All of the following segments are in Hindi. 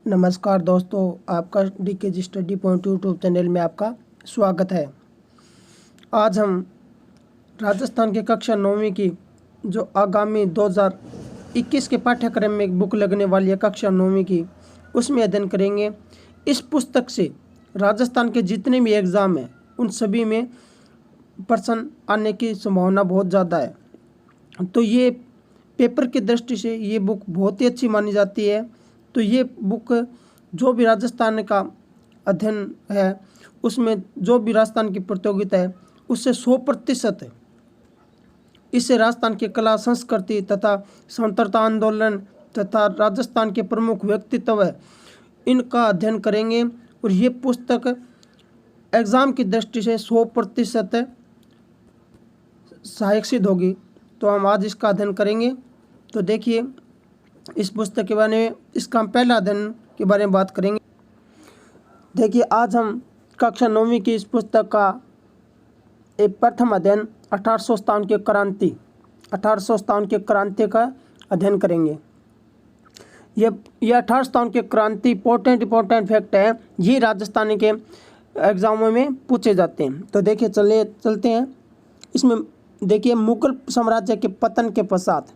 नमस्कार दोस्तों, आपका DKG study point YouTube channel में आपका स्वागत है। आज हम राजस्थान के कक्षा 9वीं की जो आगामी 2021 के पाठ्यक्रम में एक बुक लगने वाली है कक्षा 9वीं की, उसमें अध्ययन करेंगे। इस पुस्तक से राजस्थान के जितने भी एग्ज़ाम हैं उन सभी में प्रश्न आने की संभावना बहुत ज़्यादा है। तो ये पेपर की दृष्टि से ये बुक बहुत ही अच्छी मानी जाती है। तो ये बुक जो भी राजस्थान का अध्ययन है उसमें जो भी राजस्थान की प्रतियोगिता है उससे 100% इससे राजस्थान की कला संस्कृति तथा स्वतंत्रता आंदोलन तथा राजस्थान के प्रमुख व्यक्तित्व है इनका अध्ययन करेंगे। और ये पुस्तक एग्ज़ाम की दृष्टि से 100% सहायक सिद्ध होगी। तो हम आज इसका अध्ययन करेंगे। तो देखिए, इस पुस्तक के बारे में, इसका हम पहला अध्ययन के बारे में बात करेंगे। देखिए, आज हम कक्षा 9वीं की इस पुस्तक का एक प्रथम अध्ययन 1857 की क्रांति 1857 की क्रांति का अध्ययन करेंगे। ये 1857 की क्रांति इम्पोर्टेंट फैक्ट है, ये राजस्थानी के एग्जामों में पूछे जाते हैं। तो देखिए, चलते हैं। इसमें देखिए, मुगल साम्राज्य के पतन के पश्चात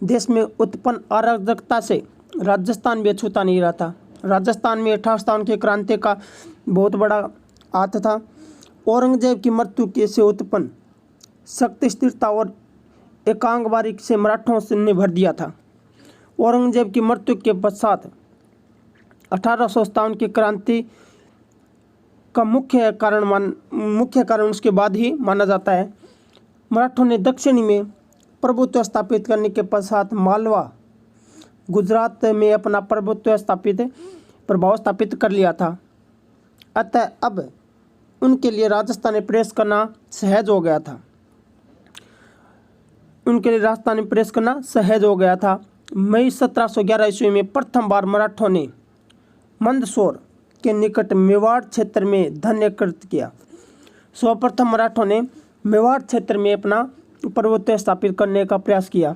देश में उत्पन्न अराजकता से राजस्थान भी अछूता नहीं रहा था। राजस्थान में 1857 की क्रांति का बहुत बड़ा हाथ था। औरंगजेब की मृत्यु के से उत्पन्न शक्ति, स्थिरता और एकांगवारी से मराठों ने भर दिया था। औरंगजेब की मृत्यु के पश्चात 1857 की क्रांति का मुख्य कारण उसके बाद ही माना जाता है। मराठों ने दक्षिणी में प्रभुत्व स्थापित करने के पश्चात मालवा, गुजरात में अपना प्रभाव स्थापित कर लिया था। अतः अब उनके लिए राजस्थान में प्रवेश करना सहज हो गया था। मई 1711 ईस्वी में प्रथम बार मराठों ने मंदसौर के निकट मेवाड़ क्षेत्र में धन एकत्रित किया। सर्वप्रथम मराठों ने मेवाड़ क्षेत्र में अपना प्रभुत्व स्थापित करने का प्रयास किया।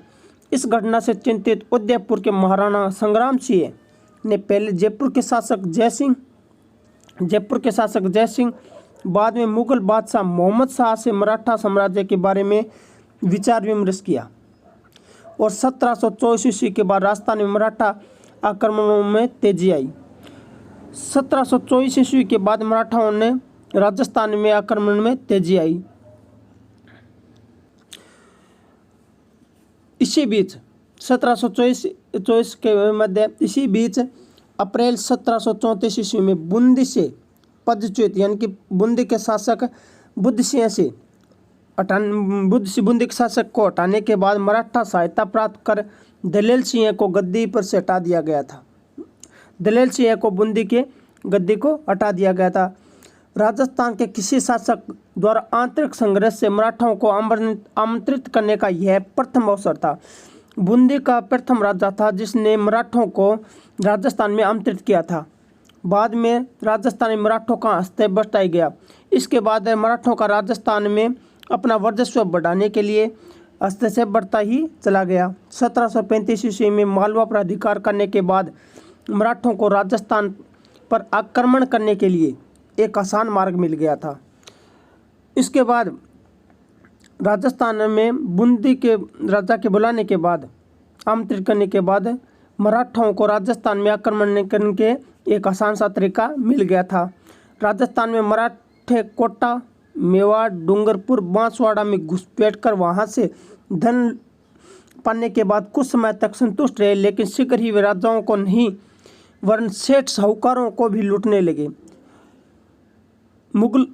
इस घटना से चिंतित उदयपुर के महाराणा संग्राम सिंह ने पहले जयपुर के शासक जय सिंह बाद में मुगल बादशाह मोहम्मद शाह से मराठा साम्राज्य के बारे में विचार विमर्श किया। और 1724 ईस्वी के बाद राजस्थान में मराठा आक्रमणों में तेजी आई। 1724 ईस्वी के बाद मराठाओं ने राजस्थान में आक्रमण में तेजी आई। इसी बीच 1724 के मध्य अप्रैल 1734 ईस्वी में बूंदी से पदच्युत यानी कि बूंदी के शासक बुद्ध सिंह को हटाने के बाद मराठा सहायता प्राप्त कर दलेल सिंह को गद्दी पर से हटा दिया गया था। दलेल सिंह को बूंदी के गद्दी को हटा दिया गया था। राजस्थान के किसी शासक द्वारा आंतरिक संघर्ष से मराठाओं को आमंत्रित करने का यह प्रथम अवसर था। बूंदी का प्रथम राजा था जिसने मराठों को राजस्थान में आमंत्रित किया था। बाद में राजस्थान में मराठों का हस्तक्षेप बढ़ता गया। इसके बाद मराठों का राजस्थान में अपना वर्चस्व बढ़ाने के लिए हस्तक्षेप बढ़ता ही चला गया। 1735 ईस्वी में मालवा पर अधिकार करने के बाद मराठों को राजस्थान पर आक्रमण करने के लिए एक आसान मार्ग मिल गया था। इसके बाद राजस्थान में बूंदी के राजा के बुलाने के बाद, आमंत्रित करने के बाद मराठाओं को राजस्थान में आक्रमण करने के एक आसान सा तरीका मिल गया था। राजस्थान में मराठे कोटा, मेवाड़, डूंगरपुर, बांसवाड़ा में घुसपैठ कर वहाँ से धन पाने के बाद कुछ समय तक संतुष्ट रहे, लेकिन शीघ्र ही वे राजाओं को नहीं वरन सेठ साहूकारों को भी लूटने लगे। मुगल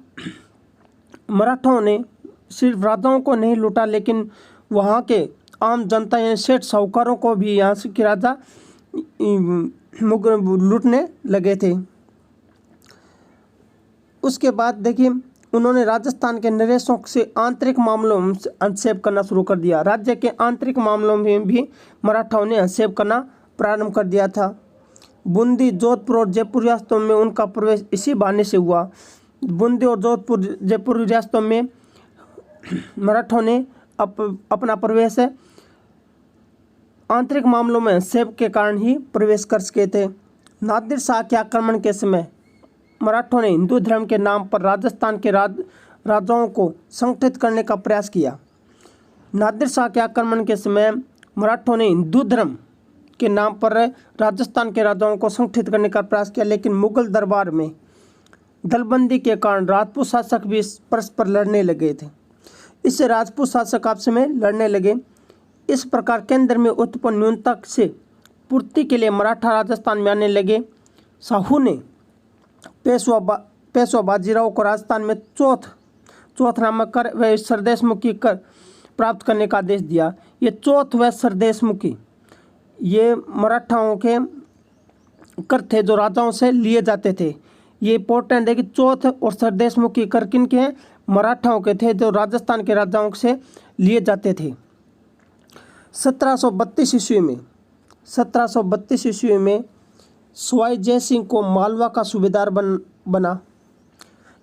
मराठाओं ने सिर्फ राजाओं को नहीं लूटा, लेकिन वहाँ के आम जनता यानी सेठ साहूकारों को भी यहाँ से के राजा लूटने लगे थे। उसके बाद देखिए, उन्होंने राजस्थान के नरेशों से आंतरिक मामलों में हस्तक्षेप करना शुरू कर दिया। राज्य के आंतरिक मामलों में भी मराठाओं ने हस्तक्षेप करना प्रारंभ कर दिया था। बूंदी, जोधपुर और जयपुर रियासतों में उनका प्रवेश इसी बहाने से हुआ। बूंदी और जोधपुर, जयपुर रियासतों में मराठों ने अपना प्रवेश आंतरिक मामलों में हस्तक्षेप के कारण ही प्रवेश कर सके थे। नादिर शाह के आक्रमण के समय मराठों ने हिंदू धर्म के नाम पर राजस्थान के राजाओं को संगठित करने का प्रयास किया। नादिर शाह के आक्रमण के समय मराठों ने हिंदू धर्म के नाम पर राजस्थान के राजाओं को संगठित करने का प्रयास किया, लेकिन मुगल दरबार में दलबंदी के कारण राजपूत शासक भी परस्पर लड़ने लगे थे। इससे राजपूत शासक आपस में लड़ने लगे। इस प्रकार केंद्र में उत्पन्न न्यूनता से पूर्ति के लिए मराठा राजस्थान में आने लगे। शाहू ने पेशवा बाजीराव को राजस्थान में चौथ नामक कर व सरदेशमुखी कर प्राप्त करने का आदेश दिया। ये चौथ व सरदेशमुखी ये मराठाओं के कर थे जो राजाओं से लिए जाते थे। ये इंपॉर्टेंट है कि चौथ और सरदेशमुखी कर किन के हैं? मराठाओं के थे जो राजस्थान के राजाओं से लिए जाते थे। 1732 ईस्वी में सवाई जय सिंह को मालवा का सूबेदार बना।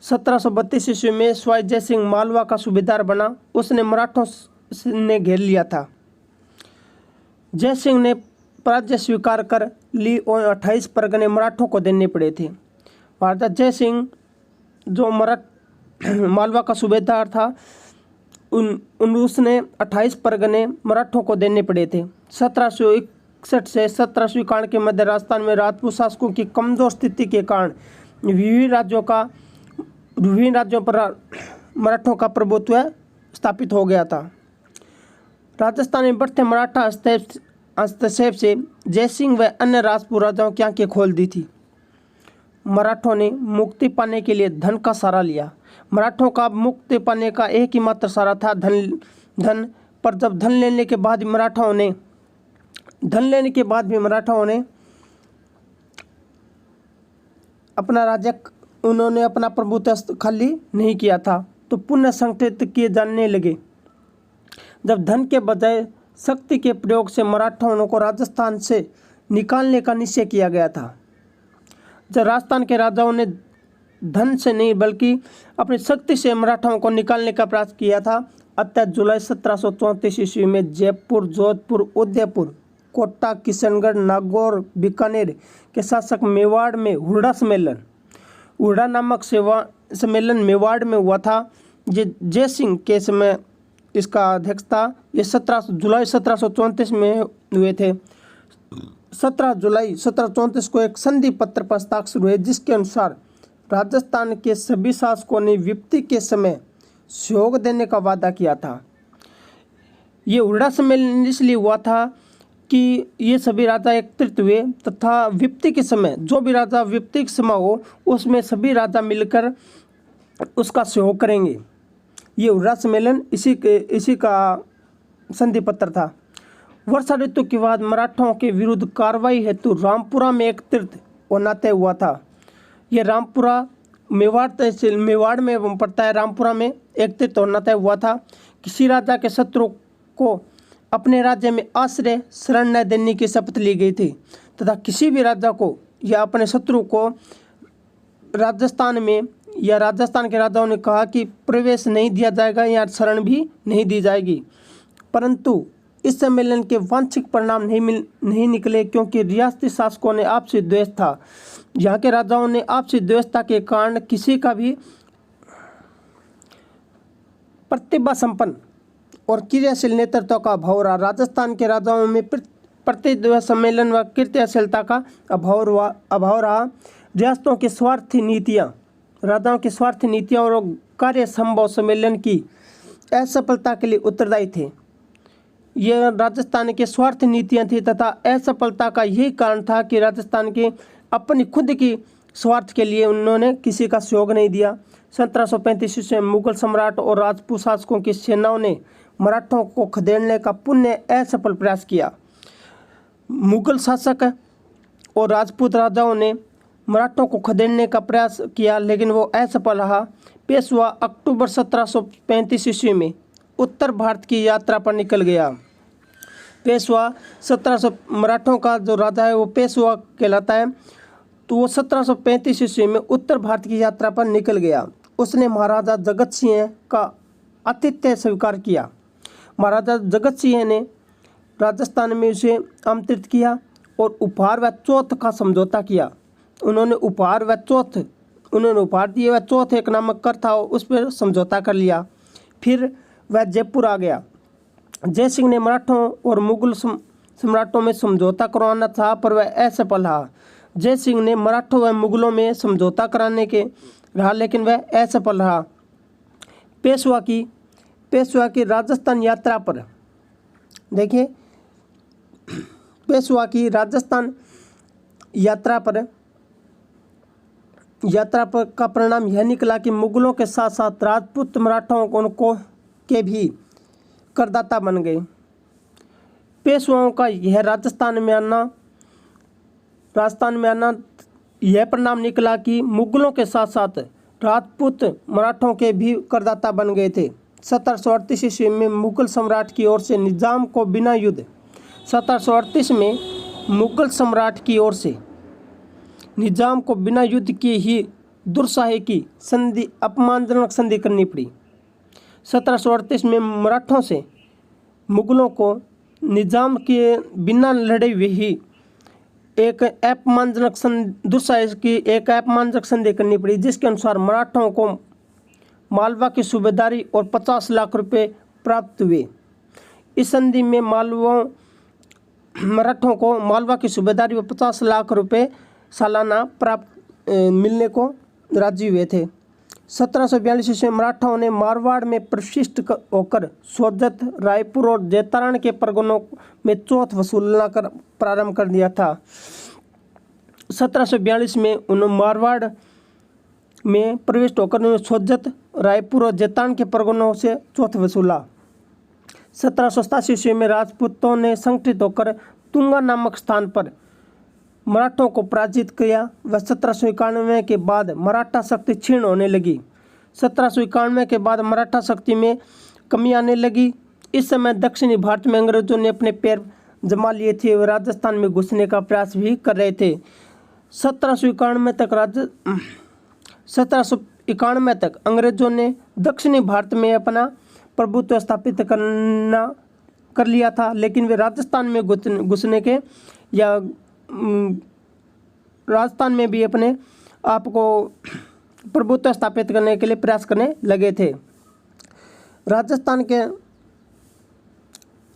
1732 ईस्वी में सवाई जय सिंह मालवा का सूबेदार बना। उसने मराठों ने घेर लिया था। जय सिंह ने पराजय स्वीकार कर ली और 28 परगने मराठों को देने पड़े थे। महाराजा जय सिंह जो मालवा का सूबेदार था उसने 28 परगने मराठों को देने पड़े थे। 1761 से 17वीं कांड के मध्य राजस्थान में राजपूत शासकों की कमजोर स्थिति के कारण विभिन्न राज्यों पर मराठों का प्रभुत्व स्थापित हो गया था। राजस्थान में बढ़ते मराठा हस्तक्षेप से जयसिंह व अन्य राजपूत राजाओं की आंखें खोल दी थी। मराठों ने मुक्ति पाने के लिए धन का सहारा लिया। मराठों का मुक्ति पाने का एक ही मात्र सहारा था धन। पर जब धन लेने के बाद भी मराठाओं ने अपना राज्य उन्होंने अपना प्रभुत्व खाली नहीं किया था, तो पुनः संगठित किए जाने लगे। जब धन के बजाय शक्ति के प्रयोग से मराठाओं को राजस्थान से निकालने का निश्चय किया गया था। जब राजस्थान के राजाओं ने धन से नहीं बल्कि अपनी शक्ति से मराठाओं को निकालने का प्रयास किया था, अतः जुलाई 1734 ईस्वी में जयपुर, जोधपुर, उदयपुर, कोटा, किशनगढ़, नागौर, बीकानेर के शासक मेवाड़ में हुरडा नामक सम्मेलन मेवाड़ में हुआ था। जय सिंह के समय इसका अध्यक्ष था। ये जुलाई 1734 में हुए थे। 17 जुलाई 1734 को एक संधि पत्र पर हस्ताक्षर हुए, जिसके अनुसार राजस्थान के सभी शासकों ने विपत्ति के समय सहयोग देने का वादा किया था। ये हुरडा सम्मेलन इसलिए हुआ था कि ये सभी राजा एकत्रित हुए तथा विपत्ति के समय जो भी राजा विपत्ति के समय हो उसमें सभी राजा मिलकर उसका सहयोग करेंगे। ये हुरडा सम्मेलन इसी का संधि पत्र था। वर्षा ऋतु के बाद मराठों के विरुद्ध कार्रवाई हेतु रामपुरा में एकत्रित होना तय हुआ था। ये रामपुरा मेवाड़ में पड़ता है। रामपुरा में एकत्रित होना तय हुआ था। किसी राजा के शत्रु को अपने राज्य में आश्रय शरण न देने की शपथ ली गई थी तथा किसी भी राजा को या अपने शत्रु को राजस्थान में या राजस्थान के राजाओं ने कहा कि प्रवेश नहीं दिया जाएगा या शरण भी नहीं दी जाएगी। परंतु इस सम्मेलन के वांछित परिणाम नहीं निकले, क्योंकि रियासती शासकों ने आपसी द्वेष था। यहाँ के राजाओं ने आपसी द्वेषता के कारण किसी का भी प्रतिभा संपन्न और क्रियाशील नेतृत्व का अभाव रहा। राजस्थान के राजाओं में प्रतिद्वंद सम्मेलन व क्रियाशीलता का अभाव रहा। रियासतों की राजाओं की स्वार्थी नीतियाँ और कार्य संभव सम्मेलन की असफलता के लिए उत्तरदायी थे। यह राजस्थान की स्वार्थ नीतियाँ थी तथा असफलता का यही कारण था कि राजस्थान के अपनी खुद की स्वार्थ के लिए उन्होंने किसी का सहयोग नहीं दिया। 1735 में मुगल सम्राट और राजपूत शासकों की सेनाओं ने मराठों को खदेड़ने का पुनः असफल प्रयास किया। मुगल शासक और राजपूत राजाओं ने मराठों को खदेड़ने का प्रयास किया, लेकिन वो असफल रहा। पेशवा अक्टूबर 1735 ईस्वी में उत्तर भारत की यात्रा पर निकल गया। पेशवा 1700 मराठों का जो राजा है वो पेशवा कहलाता है। तो वो 1735 ईस्वी में उत्तर भारत की यात्रा पर निकल गया। उसने महाराजा जगत सिंह का आतिथ्य स्वीकार किया। महाराजा जगत सिंह ने राजस्थान में उसे आमंत्रित किया और उपहार व चौथ का समझौता किया। उन्होंने उपहार दिए व चौथ एक नामक कर था उस पर समझौता कर लिया। फिर वह जयपुर आ गया। जय सिंह ने मराठों और मुगल सम्राटों में समझौता करवाना था, पर वह असफल रहा। जय सिंह ने मराठों व मुगलों में समझौता कराने के रहा, लेकिन वह असफल रहा। पेशवा की राजस्थान यात्रा पर देखिए, पेशवा की राजस्थान यात्रा पर का परिणाम यह निकला कि मुगलों के साथ साथ राजपूत मराठों को के भी करदाता बन गए। पेशवाओं का यह राजस्थान में आना यह परिणाम निकला कि मुगलों के साथ साथ राजपूत मराठों के भी करदाता बन गए थे। 1738 ईस्वी में मुगल सम्राट की ओर से निजाम को बिना युद्ध 1738 में मुगल सम्राट की ओर से निजाम को बिना युद्ध किए ही दुरशाही की संधि अपमानजनक संधि करनी पड़ी। 1738 में मराठों से मुगलों को निजाम के बिना लड़े हुए ही एक अपमानजनक संधि करनी पड़ी, जिसके अनुसार मराठों को मालवा की सूबेदारी और 50 लाख रुपए प्राप्त हुए। इस संधि में मराठों को मालवा की सूबेदारी व 50 लाख रुपए सालाना प्राप्त मिलने को राजी हुए थे। 1742 ईस्वी में मराठाओं ने मारवाड़ में प्रतिष्ठित होकर सोजत, रायपुर और जैतारण के परगनों में चौथ वसूलना प्रारंभ कर दिया था। 1742 में उन्होंने मारवाड़ में प्रविष्ट होकर सोजत, रायपुर और जैतारण के परगनों से चौथ वसूला। 1787 ईस्वी में राजपूतों ने संगठित होकर तुंगा नामक स्थान पर मराठों को पराजित किया व 1791 के बाद मराठा शक्ति क्षीण होने लगी। 1791 के बाद मराठा शक्ति में कमी आने लगी। इस समय दक्षिणी भारत में अंग्रेजों ने अपने पैर जमा लिए थे और राजस्थान में घुसने का प्रयास भी कर रहे थे। 1791 तक अंग्रेजों ने दक्षिणी भारत में अपना प्रभुत्व स्थापित कर लिया था, लेकिन वे राजस्थान में घुसने के या राजस्थान में भी अपने आप को प्रभुत्व स्थापित करने के लिए प्रयास करने लगे थे।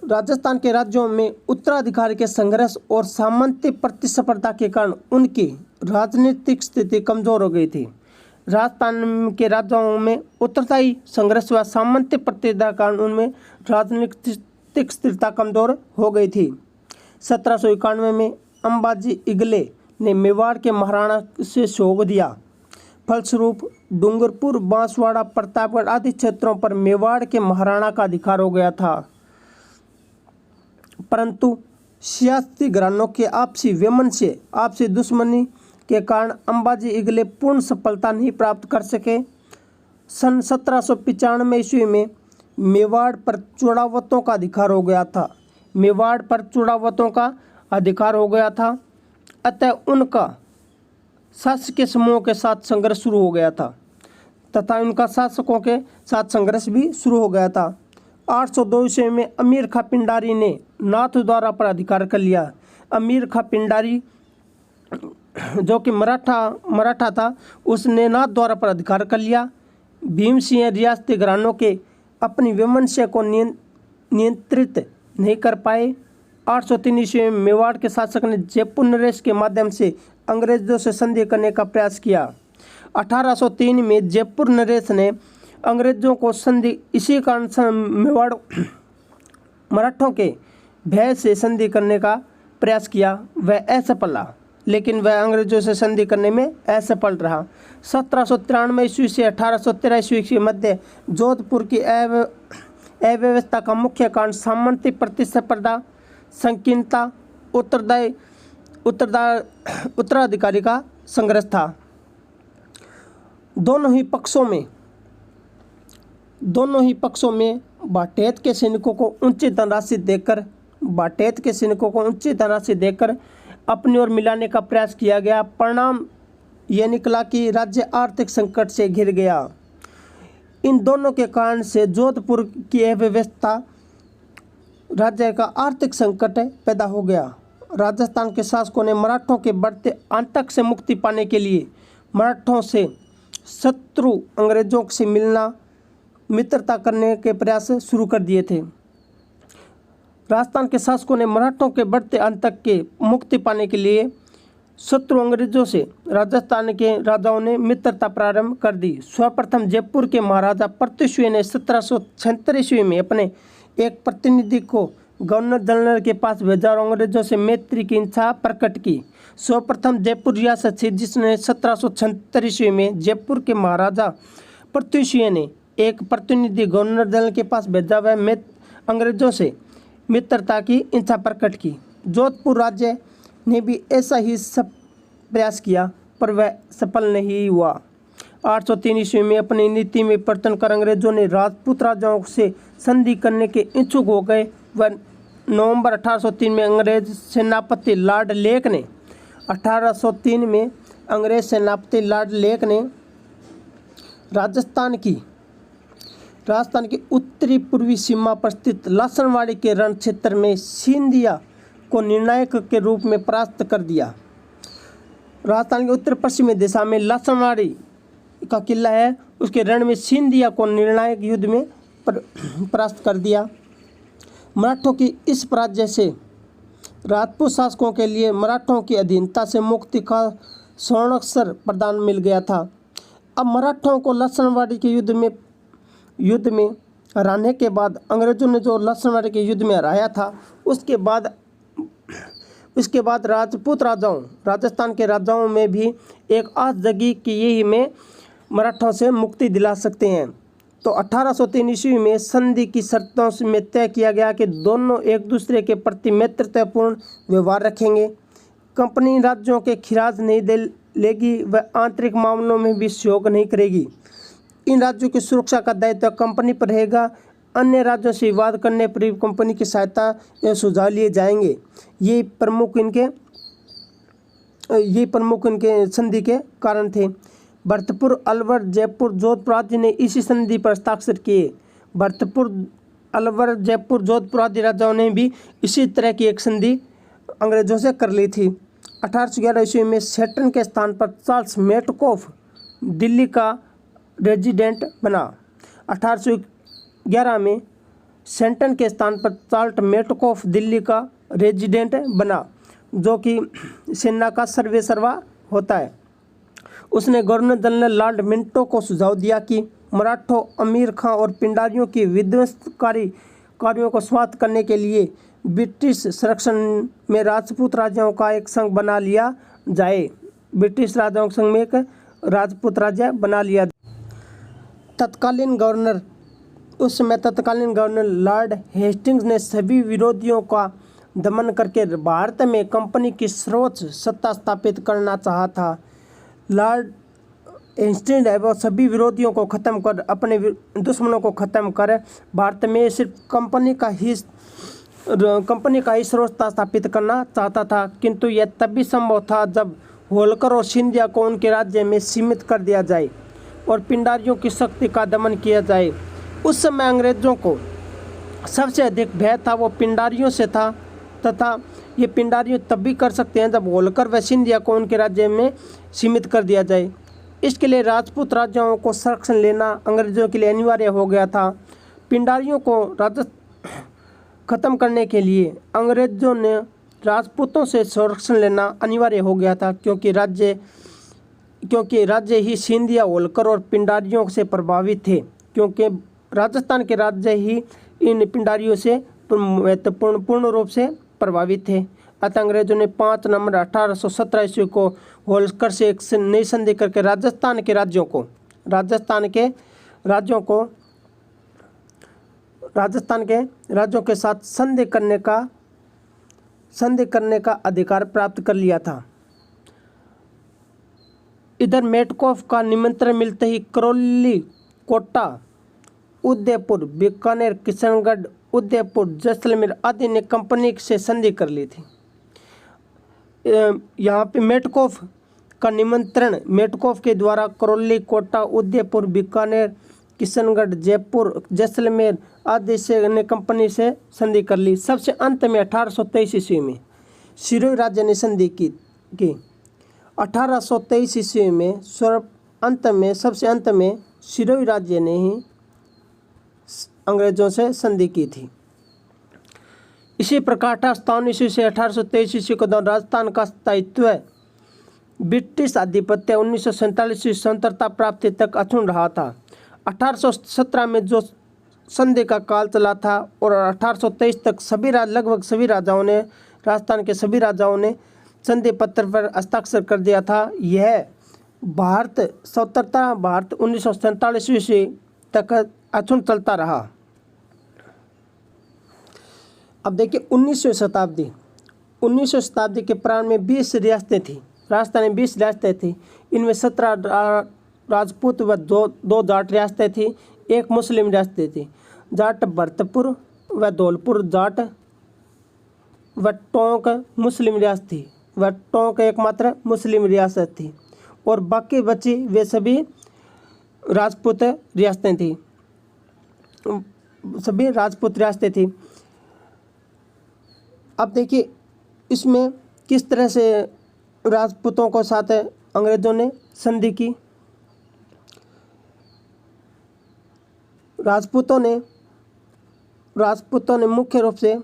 राजस्थान के राज्यों में उत्तराधिकारी के संघर्ष और सामंती प्रतिस्पर्धा के कारण उनकी राजनीतिक स्थिति कमजोर हो गई थी। राजस्थान के राज्यों में उत्तराधिकारी संघर्ष व सामंती प्रतिस्पर्धा के कारण उनमें राजनीतिक स्थिरता कमजोर हो गई थी। 1791 में अंबाजी इगले ने मेवाड़ के महाराणा से सौंप दिया। फलस्वरूप डूंगरपुर, बांसवाड़ा, प्रतापगढ़ आदि क्षेत्रों पर मेवाड़ के महाराणा का अधिकार हो गया था। परंतु सियासी घरानों के आपसी दुश्मनी के कारण अंबाजी इगले पूर्ण सफलता नहीं प्राप्त कर सके। सन 1795 ईस्वी में मेवाड़ पर चूड़ावतों का अधिकार हो गया था। अतः उनका शासकीय समूहों के साथ संघर्ष शुरू हो गया था तथा उनका शासकों के साथ संघर्ष भी शुरू हो गया था। 802 ईस्वी में अमीर खां पिंडारी ने नाथद्वारा पर अधिकार कर लिया। अमीर खां पिंडारी जो कि मराठा था, उसने नाथद्वारा पर अधिकार कर लिया। भीम सिंह रियासती घरानों के अपनी वंशज को नियंत्रित नहीं कर पाए। 803 ईस्वी में मेवाड़ के शासक ने जयपुर नरेश के माध्यम से अंग्रेजों से संधि करने का प्रयास किया। 1803 में जयपुर नरेश ने अंग्रेजों को संधि इसी कारण मराठों के भय से संधि करने का प्रयास किया। वह असफल रहा, लेकिन वह अंग्रेजों से संधि करने में असफल रहा। 1793 ईस्वी से 1813 ईस्वी के मध्य जोधपुर की अव्यवस्था का मुख्य कारण सामंती प्रतिस्पर्धा, संकीर्णता, उत्तराधिकारी का संघर्ष था। दोनों ही पक्षों में बाटेत के सैनिकों को ऊंची धनराशि देकर अपनी ओर मिलाने का प्रयास किया गया। परिणाम यह निकला कि राज्य आर्थिक संकट से घिर गया। इन दोनों के कारण से जोधपुर की अव्यवस्था राज्य का आर्थिक संकट पैदा हो गया। राजस्थान के शासकों ने मराठों के बढ़ते आतंक से मुक्ति पाने के लिए मराठों से शत्रु अंग्रेजों से मित्रता करने के प्रयास शुरू कर दिए थे। राजस्थान के शासकों ने मराठों के बढ़ते आतंक के मुक्ति पाने के लिए शत्रु अंग्रेजों से राजस्थान के राजाओं ने मित्रता प्रारंभ कर दी। सर्वप्रथम जयपुर के महाराजा पृथ्वी ने 1776 ईस्वी में अपने एक प्रतिनिधि को गवर्नर जनरल के पास भेजा और अंग्रेजों से मैत्री की इच्छा प्रकट की। सर्वप्रथम जयपुर रियासत थी जिसने 1776 ईस्वी में जयपुर के महाराजा पृथ्वी ने एक प्रतिनिधि गवर्नर जनरल के पास भेजा वह अंग्रेजों से मित्रता की इच्छा प्रकट की। जोधपुर राज्य ने भी ऐसा ही सब प्रयास किया पर वह सफल नहीं हुआ। 803 ईस्वी में अपनी नीति में परिवर्तन कर अंग्रेजों ने राजपूत राजाओं से संधि करने के इच्छुक हो गए। वह नवंबर 1803 में अंग्रेज सेनापति लॉर्ड लेक ने 1803 में अंग्रेज सेनापति लॉर्ड लेक ने राजस्थान की उत्तरी पूर्वी सीमा पर स्थित लासनवाड़ी के रण क्षेत्र में सिंधिया को निर्णायक के रूप में परास्त कर दिया। राजस्थान के उत्तर पश्चिमी दिशा में लासनवाड़ी का किला है, उसके रण में सिंधिया को निर्णायक युद्ध में परास्त कर दिया। मराठों की इस पराजय से राजपूत शासकों के लिए मराठों की अधीनता से मुक्ति का स्वर्णाक्षर प्रदान मिल गया था। अब मराठों को लासनवाड़ी के युद्ध में हराने के बाद अंग्रेजों ने जो लासनवाड़ी के युद्ध में हराया था उसके बाद राजपूत राजाओं राजस्थान के राजाओं में भी एक आस जगी कि यही में मराठों से मुक्ति दिला सकते हैं। तो 1803 ईस्वी में संधि की शर्तों में तय किया गया कि दोनों एक दूसरे के प्रति मित्रतापूर्ण व्यवहार रखेंगे, कंपनी राज्यों के खिराज नहीं दे लेगी, वह आंतरिक मामलों में भी सहयोग नहीं करेगी। इन राज्यों की सुरक्षा का दायित्व कंपनी पर रहेगा। अन्य राज्यों से विवाद करने पर कंपनी की सहायता या सुझाव लिए जाएंगे। ये प्रमुख इनके संधि के कारण थे। भरतपुर, अलवर, जयपुर, जोधपुर आदि ने इसी संधि पर हस्ताक्षर किए। भरतपुर, अलवर, जयपुर, जोधपुर आदि राजाओं ने भी इसी तरह की एक संधि अंग्रेजों से कर ली थी। 1811 ईस्वी में सेटन के स्थान पर चार्ल्स मेटकॉफ दिल्ली का रेजिडेंट बना। 1811 में सेटन के स्थान पर चार्ल्स मेटकॉफ दिल्ली का रेजिडेंट बना, जो कि सेना का सर्वेसर्वा होता है। उसने गवर्नर जनरल लॉर्ड मिंटो को सुझाव दिया कि मराठों, अमीर खां और पिंडारियों की विध्वंसकारी कार्यों को समाप्त करने के लिए ब्रिटिश संरक्षण में राजपूत राजाओं का एक संघ बना लिया जाए। ब्रिटिश राजाओं के संघ में एक राजपूत राज्य बना लिया। उस समय तत्कालीन गवर्नर लॉर्ड हेस्टिंग्स ने सभी विरोधियों का दमन करके भारत में कंपनी की सर्वोच्च सत्ता स्थापित करना चाहा था। लॉर्ड हेस्टिंग्स है वो सभी विरोधियों को ख़त्म कर, अपने दुश्मनों को ख़त्म कर भारत में सिर्फ कंपनी का ही सर्वोच्चता स्थापित करना चाहता था। किंतु यह तभी संभव था जब होलकर और सिंधिया को उनके राज्य में सीमित कर दिया जाए और पिंडारियों की शक्ति का दमन किया जाए। उस समय अंग्रेजों को सबसे अधिक भय था वो पिंडारियों से था, तथा ये पिंडारियों तब भी कर सकते हैं जब होलकर व सिंधिया को उनके राज्य में सीमित कर दिया जाए। इसके लिए राजपूत राजाओं को संरक्षण लेना अंग्रेजों के लिए अनिवार्य हो गया था। पिंडारियों को खत्म करने के लिए अंग्रेजों ने राजपूतों से संरक्षण लेना अनिवार्य हो गया था, क्योंकि राज्य ही सिंधिया, होलकर और पिंडारियों से प्रभावित थे, क्योंकि राजस्थान के राज्य ही इन पिंडारियों से पूर्ण रूप से प्रभावित थे। अतः अंग्रेजों ने 5 नवंबर 1817 ईस्वी को होलकर से एक नई संधि करके राजस्थान के राज्यों के साथ संधि करने का अधिकार प्राप्त कर लिया था। इधर मेटकॉफ का निमंत्रण मिलते ही करौली, कोटा, उदयपुर, बीकानेर, किशनगढ़, उदयपुर, जैसलमेर आदि ने कंपनी से संधि कर ली थी। यहाँ पे मेटकॉफ का निमंत्रण मेटकॉफ के द्वारा करौली, कोटा, उदयपुर, बीकानेर, किशनगढ़, जयपुर, जैसलमेर आदि से ने कंपनी से संधि कर ली। सबसे अंत में 1823 ईस्वी में सिरोही राज्य ने संधि की 1823 ईस्वी में सबसे अंत में सिरोही राज्य ने ही अंग्रेजों से संधि की थी। इसी प्रकार 1857 ईस्वी से 1823 ईस्वी के दौरान राजस्थान का स्थायित्व ब्रिटिश आधिपत्य 1947 की स्वतंत्रता प्राप्ति तक अक्षुण्ण रहा था। 1817 में जो संधि का काल चला था और 1823 तक लगभग सभी राजाओं ने, राजस्थान के सभी राजाओं ने संधि पत्र पर हस्ताक्षर कर दिया था। यह स्वतंत्रता भारत 1947 ईस्वी तक अक्षुण्ण चलता रहा। अब देखिए 19वीं शताब्दी के प्रारंभ में 20 रियासतें थी। राजस्थान में 20 रियासतें थी। इनमें 17 राजपूत व दो जाट रियासतें थी। एक मुस्लिम रियासतें थी। जाट भरतपुर व धौलपुर जाट व टोंक मुस्लिम रियासत थी। वह टोंक एकमात्र मुस्लिम रियासत थी और बाकी बची वे सभी राजपूत रियासतें थी। अब देखिए इसमें किस तरह से राजपूतों को साथ अंग्रेजों ने संधि की। राजपूतों ने मुख्य रूप से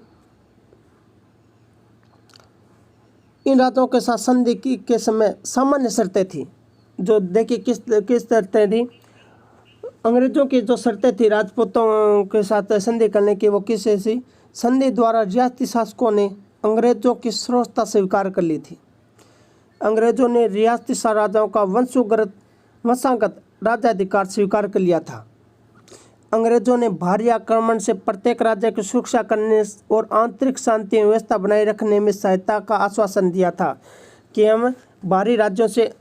इन राजाओं के साथ संधि के समय सामान्य शर्तें थी। जो देखिए किस शर्तें थी। अंग्रेजों की जो शर्तें थी राजपूतों के साथ संधि करने की, वो किस ऐसी संधि द्वारा रियासती शासकों ने अंग्रेजों की श्रेष्ठता स्वीकार कर ली थी। अंग्रेजों ने रियासती राजाओं का वंशागत राज्याधिकार स्वीकार कर लिया था। अंग्रेजों ने भारी आक्रमण से प्रत्येक राज्य की सुरक्षा करने और आंतरिक शांति एवं व्यवस्था बनाए रखने में सहायता का आश्वासन दिया था कि हम बाहरी राज्यों से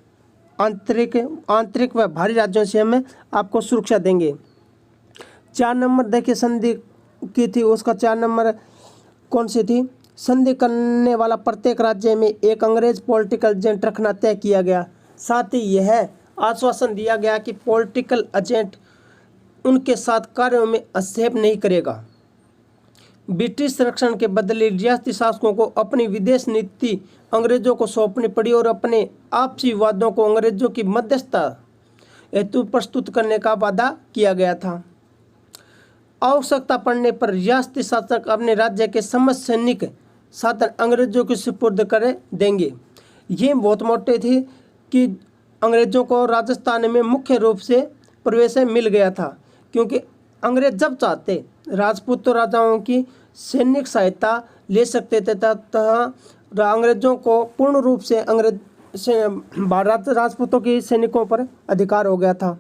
आंतरिक व बाहरी राज्यों से हम आपको सुरक्षा देंगे। 4 नंबर देखिए संधि की थी, उसका 4 नंबर कौन सी थी। संधि करने वाला प्रत्येक राज्य में एक अंग्रेज पॉलिटिकल एजेंट रखना तय किया गया। साथ ही यह आश्वासन दिया गया कि पॉलिटिकल एजेंट उनके साथ कार्यों में हस्तक्षेप नहीं करेगा। ब्रिटिश संरक्षण के बदले रियासती शासकों को अपनी विदेश नीति अंग्रेजों को सौंपनी पड़ी और अपने आपसी विवादों को अंग्रेजों की मध्यस्थता हेतु प्रस्तुत करने का वादा किया गया था। आवश्यकता पड़ने पर रियासती शासक अपने राज्य के समस्त सैनिक साधन अंग्रेजों के सुपुर्द कर देंगे। ये बहुत मोटे थी कि अंग्रेजों को राजस्थान में मुख्य रूप से प्रवेश मिल गया था, क्योंकि अंग्रेज जब चाहते राजपूत राजाओं की सैनिक सहायता ले सकते थे तथा अंग्रेजों को पूर्ण रूप से राजपूतों की सैनिकों पर अधिकार हो गया था।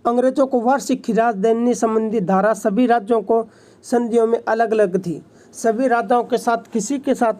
अंग्रेजों को वार्षिक खिराज देने संबंधी धारा सभी राज्यों को संधियों में अलग अलग थी। सभी राजाओं के साथ किसी के साथ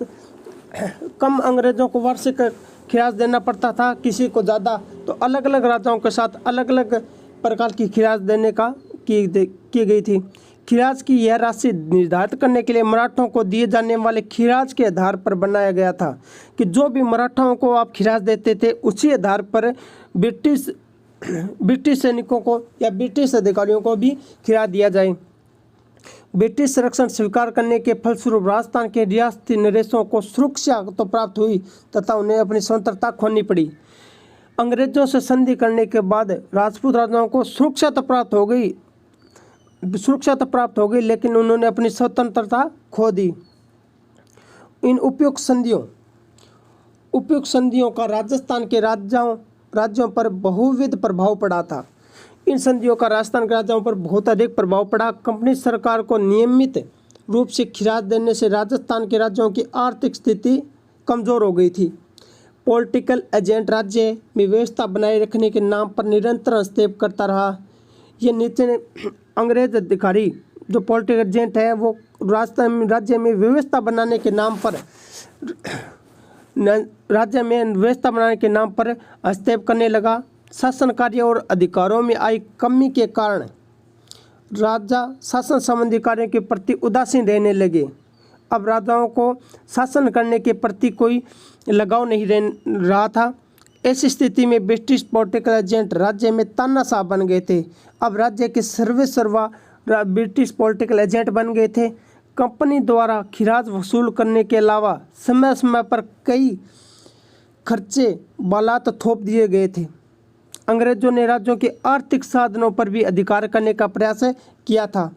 कम अंग्रेजों को वार्षिक खिराज देना पड़ता था, किसी को ज़्यादा। तो अलग अलग राजाओं के साथ अलग अलग प्रकार की खिराज देने का की गई थी। खिराज की यह राशि निर्धारित करने के लिए मराठों को दिए जाने वाले खिराज के आधार पर बनाया गया था कि जो भी मराठाओं को आप खिराज देते थे उसी आधार पर ब्रिटिश सैनिकों को या ब्रिटिश अधिकारियों को भी खिराज दिया जाए। ब्रिटिश संरक्षण स्वीकार करने के फलस्वरूप राजस्थान के रियासती नरेशों को सुरक्षा तो प्राप्त हुई तथा उन्हें अपनी स्वतंत्रता खोनी पड़ी। अंग्रेजों से संधि करने के बाद राजपूत राजाओं को सुरक्षा तो प्राप्त हो गई, लेकिन उन्होंने अपनी स्वतंत्रता खो दी। इन उपयुक्त संधियों का राजस्थान के राज्यों पर बहुविध प्रभाव पड़ा था। इन संधियों का राजस्थान के राज्यों पर बहुत अधिक प्रभाव पड़ा। कंपनी सरकार को नियमित रूप से खिराज देने से राजस्थान के राज्यों की आर्थिक स्थिति कमजोर हो गई थी। पॉलिटिकल एजेंट राज्य में व्यवस्था बनाए रखने के नाम पर निरंतर हस्तक्षेप करता रहा। ये नीचे अंग्रेज अधिकारी जो पॉलिटिकल एजेंट है वो राजस्थान राज्य में व्यवस्था बनाने के नाम पर हस्तक्षेप करने लगा। शासन कार्य और अधिकारों में आई कमी के कारण राजा शासन संबंधी कार्यों के प्रति उदासीन रहने लगे। अब राजाओं को शासन करने के प्रति कोई लगाव नहीं रहा था। ऐसी स्थिति में ब्रिटिश पॉलिटिकल एजेंट राज्य में तानाशाह बन गए थे। अब राज्य के सर्वा ब्रिटिश पॉलिटिकल एजेंट बन गए थे। कंपनी द्वारा खिराज वसूल करने के अलावा समय समय पर कई खर्चे बालात थोप दिए गए थे। अंग्रेजों ने राज्यों के आर्थिक साधनों पर भी अधिकार करने का प्रयास किया था।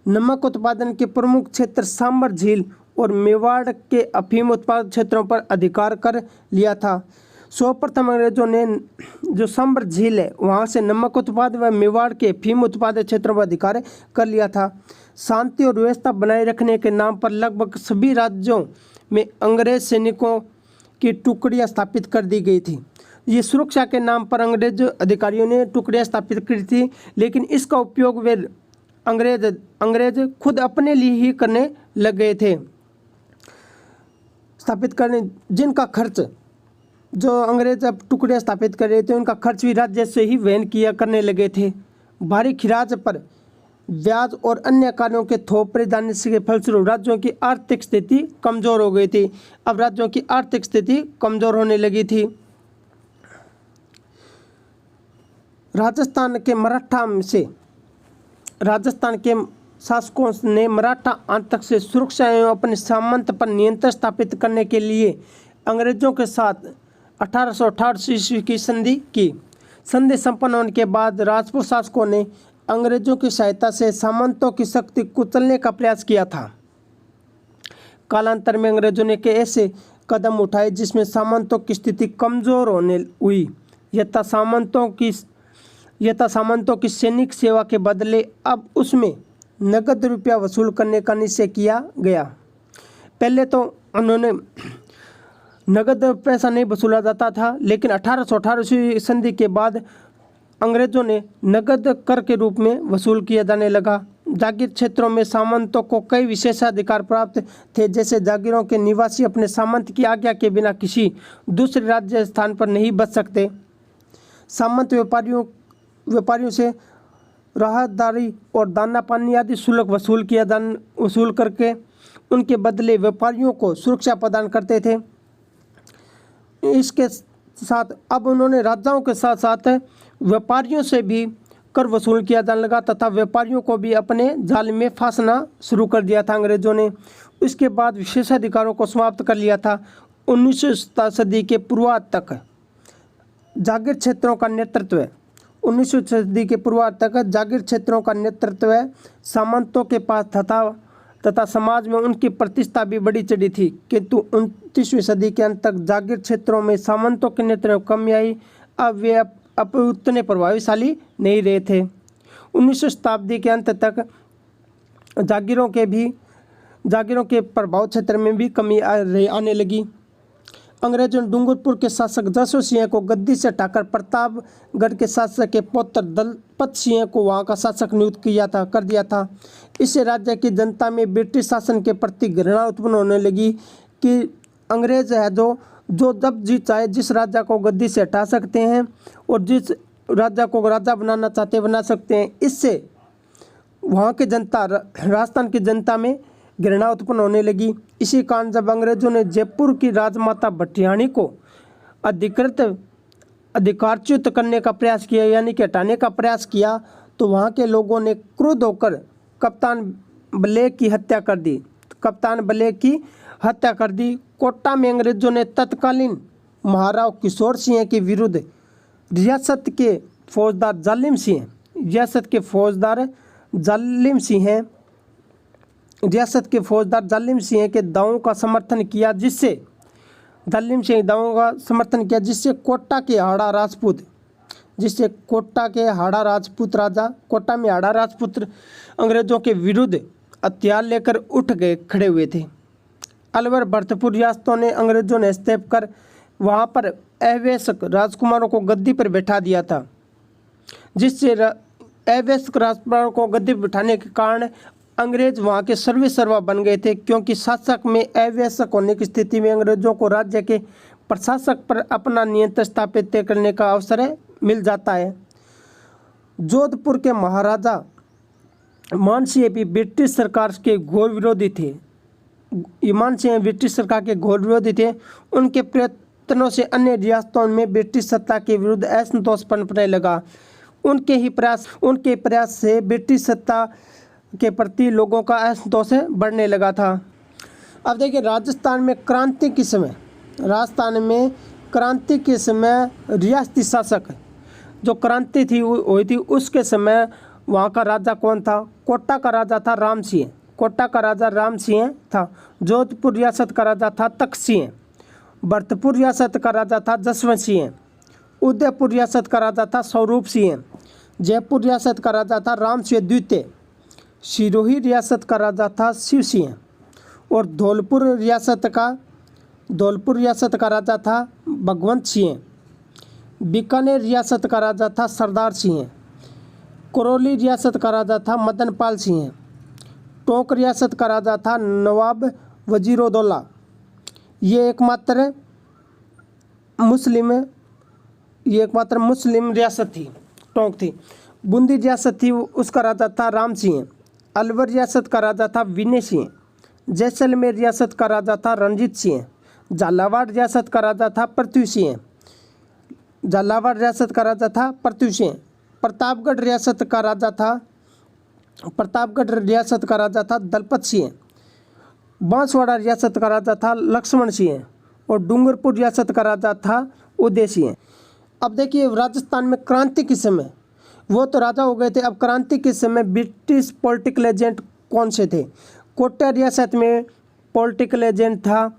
नमक उत्पादन के प्रमुख क्षेत्र सांबर झील और मेवाड़ के अफीम उत्पादक क्षेत्रों पर अधिकार कर लिया था। सर्वप्रथम अंग्रेजों ने जो सांबर झील है वहाँ से नमक उत्पादन व मेवाड़ के अफीम उत्पादक क्षेत्रों पर अधिकार कर लिया था। शांति और व्यवस्था बनाए रखने के नाम पर लगभग सभी राज्यों में अंग्रेज सैनिकों की टुकड़ियाँ स्थापित कर दी गई थी। ये सुरक्षा के नाम पर अंग्रेज अधिकारियों ने टुकड़ियाँ स्थापित की थी, लेकिन इसका उपयोग वे अंग्रेज खुद अपने लिए ही करने लग गए थे। स्थापित करने जिनका खर्च जो अंग्रेज अब टुकड़ियाँ स्थापित कर रहे थे उनका खर्च भी राज्य से ही वहन किया करने लगे थे। भारी खिराज पर ब्याज और अन्य कार्यों के थोपे जाने के फलस्वरूप राज्यों की आर्थिक स्थिति कमजोर हो गई थी। अब राज्यों की आर्थिक स्थिति कमजोर होने लगी थी। राजस्थान के शासकों ने मराठा आतंक से सुरक्षा एवं अपने सामंत पर नियंत्रण स्थापित करने के लिए अंग्रेजों के साथ 1868 ईस्वी की संधि की। संधि संपन्न होने के बाद राजपूत शासकों ने अंग्रेजों की सहायता से सामंतों की शक्ति कुचलने का प्रयास किया था। कालांतर में अंग्रेजों ने कई ऐसे कदम उठाए जिसमें सामंतों की स्थिति कमजोर होने हुई। यथा सामंतों की सैनिक सेवा के बदले अब उसमें नगद रुपया वसूल करने का निश्चय किया गया। पहले तो उन्होंने नगद पैसा नहीं वसूला जाता था, लेकिन 1818 संधि के बाद अंग्रेजों ने नगद कर के रूप में वसूल किया जाने लगा। जागीर क्षेत्रों में सामंतों को कई विशेषाधिकार प्राप्त थे, जैसे जागीरों के निवासी अपने सामंत की आज्ञा के बिना किसी दूसरे राज्य स्थान पर नहीं बच सकते। सामंत व्यापारियों से राहतदारी और दाना पानी आदि शुल्क वसूल करके उनके बदले व्यापारियों को सुरक्षा प्रदान करते थे। इसके साथ अब उन्होंने राजाओं के साथ साथ व्यापारियों से भी कर वसूल किया जाने लगा तथा व्यापारियों को भी अपने जाल में फांसना शुरू कर दिया था अंग्रेजों ने। इसके बाद विशेषाधिकारों को समाप्त कर लिया था। 19वीं सदी के पूर्वार्ध तक जागीर क्षेत्रों का नेतृत्व 19वीं सदी के पूर्वार्ध तक जागीर क्षेत्रों का नेतृत्व सामंतों के पास तथा समाज में उनकी प्रतिष्ठा भी बढ़ी चढ़ी थी, किंतु 29वीं सदी के अंत तक जागीर क्षेत्रों में सामंतों के नेतृत्व में कमी आई। अब वे अब उतने प्रभावशाली नहीं रहे थे। 19वीं शताब्दी के अंत तक जागीरों के प्रभाव क्षेत्र में भी कमी आने लगी। अंग्रेजों ने डूंगरपुर के शासक जसवंत सिंह को गद्दी से हटाकर प्रतापगढ़ के शासक के पुत्र दलपत सिंह को वहां का शासक नियुक्त कर दिया था। इससे राज्य की जनता में ब्रिटिश शासन के प्रति घृणा उत्पन्न होने लगी कि अंग्रेज है जो जब जी चाहे जिस राजा को गद्दी से हटा सकते हैं और जिस राजा को राजा बनाना चाहते बना सकते हैं। इससे वहाँ की जनता, राजस्थान की जनता में घृणा उत्पन्न होने लगी। इसी कारण जब अंग्रेजों ने जयपुर की राजमाता भटियाणी को अधिकारच्युत करने का प्रयास किया, यानी कि हटाने का प्रयास किया, तो वहाँ के लोगों ने क्रुद्ध होकर कप्तान ब्लेक की हत्या कर दी। कोटा में अंग्रेजों ने तत्कालीन महाराव किशोर सिंह के विरुद्ध रियासत के फौजदार जालिम सिंह के दावों का समर्थन किया, जिससे कोटा के हाड़ा राजपूत राजा अंग्रेजों के विरुद्ध हथियार लेकर खड़े हुए थे। अलवर भरतपुर रियासतों ने अंग्रेजों ने हस्तक्षेप कर वहाँ पर अवैसक राजकुमारों को गद्दी पर बैठा दिया था, जिससे अवैसक राजकुमारों को गद्दी पर बिठाने के कारण अंग्रेज वहाँ के सर्वेसर्वा बन गए थे, क्योंकि शासक में अवैसक होने की स्थिति में अंग्रेजों को राज्य के प्रशासक पर अपना नियंत्रण स्थापित करने का अवसर मिल जाता है। जोधपुर के महाराजा मानसिंह भी ब्रिटिश सरकार के घोर विरोधी थे। उनके प्रयत्नों से अन्य रियासतों में ब्रिटिश सत्ता के विरुद्ध असंतोष पनपने लगा। उनके प्रयास से ब्रिटिश सत्ता के प्रति लोगों का असंतोष बढ़ने लगा था। अब देखिए राजस्थान में क्रांति के समय रियासती शासक जो क्रांति थी हुई थी उसके समय वहाँ का राजा कौन था? कोटा का राजा था राम सिंह। कोटा का राजा राम सिंह था। जोधपुर रियासत का राजा था तख्त सिंह। भरतपुर रियासत का राजा था जसवंत सिंह। उदयपुर रियासत का राजा था स्वरूप सिंह। जयपुर रियासत का राजा था राम सिंह द्वितीय। सिरोही रियासत का राजा था शिव सिंह। और धौलपुर रियासत का राजा था भगवंत सिंह। बीकानेर रियासत का राजा था सरदार सिंह। करौली रियासत का राजा था मदनपाल सिंह। टोंक रियासत का राजा था नवाब वजीरुद्दौला। ये एकमात्र मुस्लिम रियासत थी, टोंक थी। बूंदी रियासत थी उसका राजा था राम सिंह। अलवर रियासत का राजा था विनय सिंह। जैसलमेर रियासत का राजा था रंजीत सिंह। झालावाड़ रियासत का राजा था पृथ्वी सिंह। प्रतापगढ़ रियासत का राजा था दलपत सिंह। बांसवाड़ा रियासत का राजा था लक्ष्मण सिंह। और डूंगरपुर रियासत का राजा था उदय सिंह। अब देखिए राजस्थान में क्रांति के समय वो तो राजा हो गए थे। अब क्रांति के समय ब्रिटिश पॉलिटिकल एजेंट कौन से थे? कोटा रियासत में पॉलिटिकल एजेंट था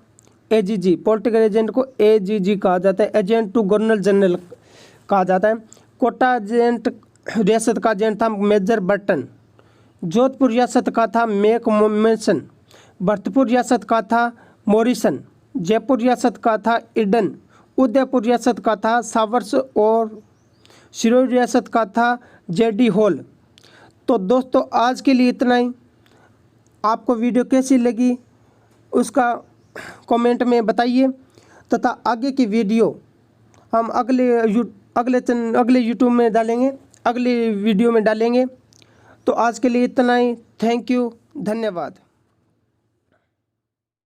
एजीजी। पॉलिटिकल एजेंट को एजीजी कहा जाता है, एजेंट टू गवर्नर जनरल कहा जाता है। कोटा रियासत का एजेंट था मेजर बर्टन। जोधपुर रियासत का था मैक मोमेसन। भरतपुर रियासत का था मॉरिसन। जयपुर रियासत का था इडन। उदयपुर रियासत का था सावर्स। और सिरोही रियासत का था जेडी हॉल। तो दोस्तों आज के लिए इतना ही। आपको वीडियो कैसी लगी उसका कमेंट में बताइए, तथा आगे की वीडियो हम अगले यूट्यूब में डालेंगे, अगले वीडियो में डालेंगे। तो आज के लिए इतना ही। थैंक यू, धन्यवाद।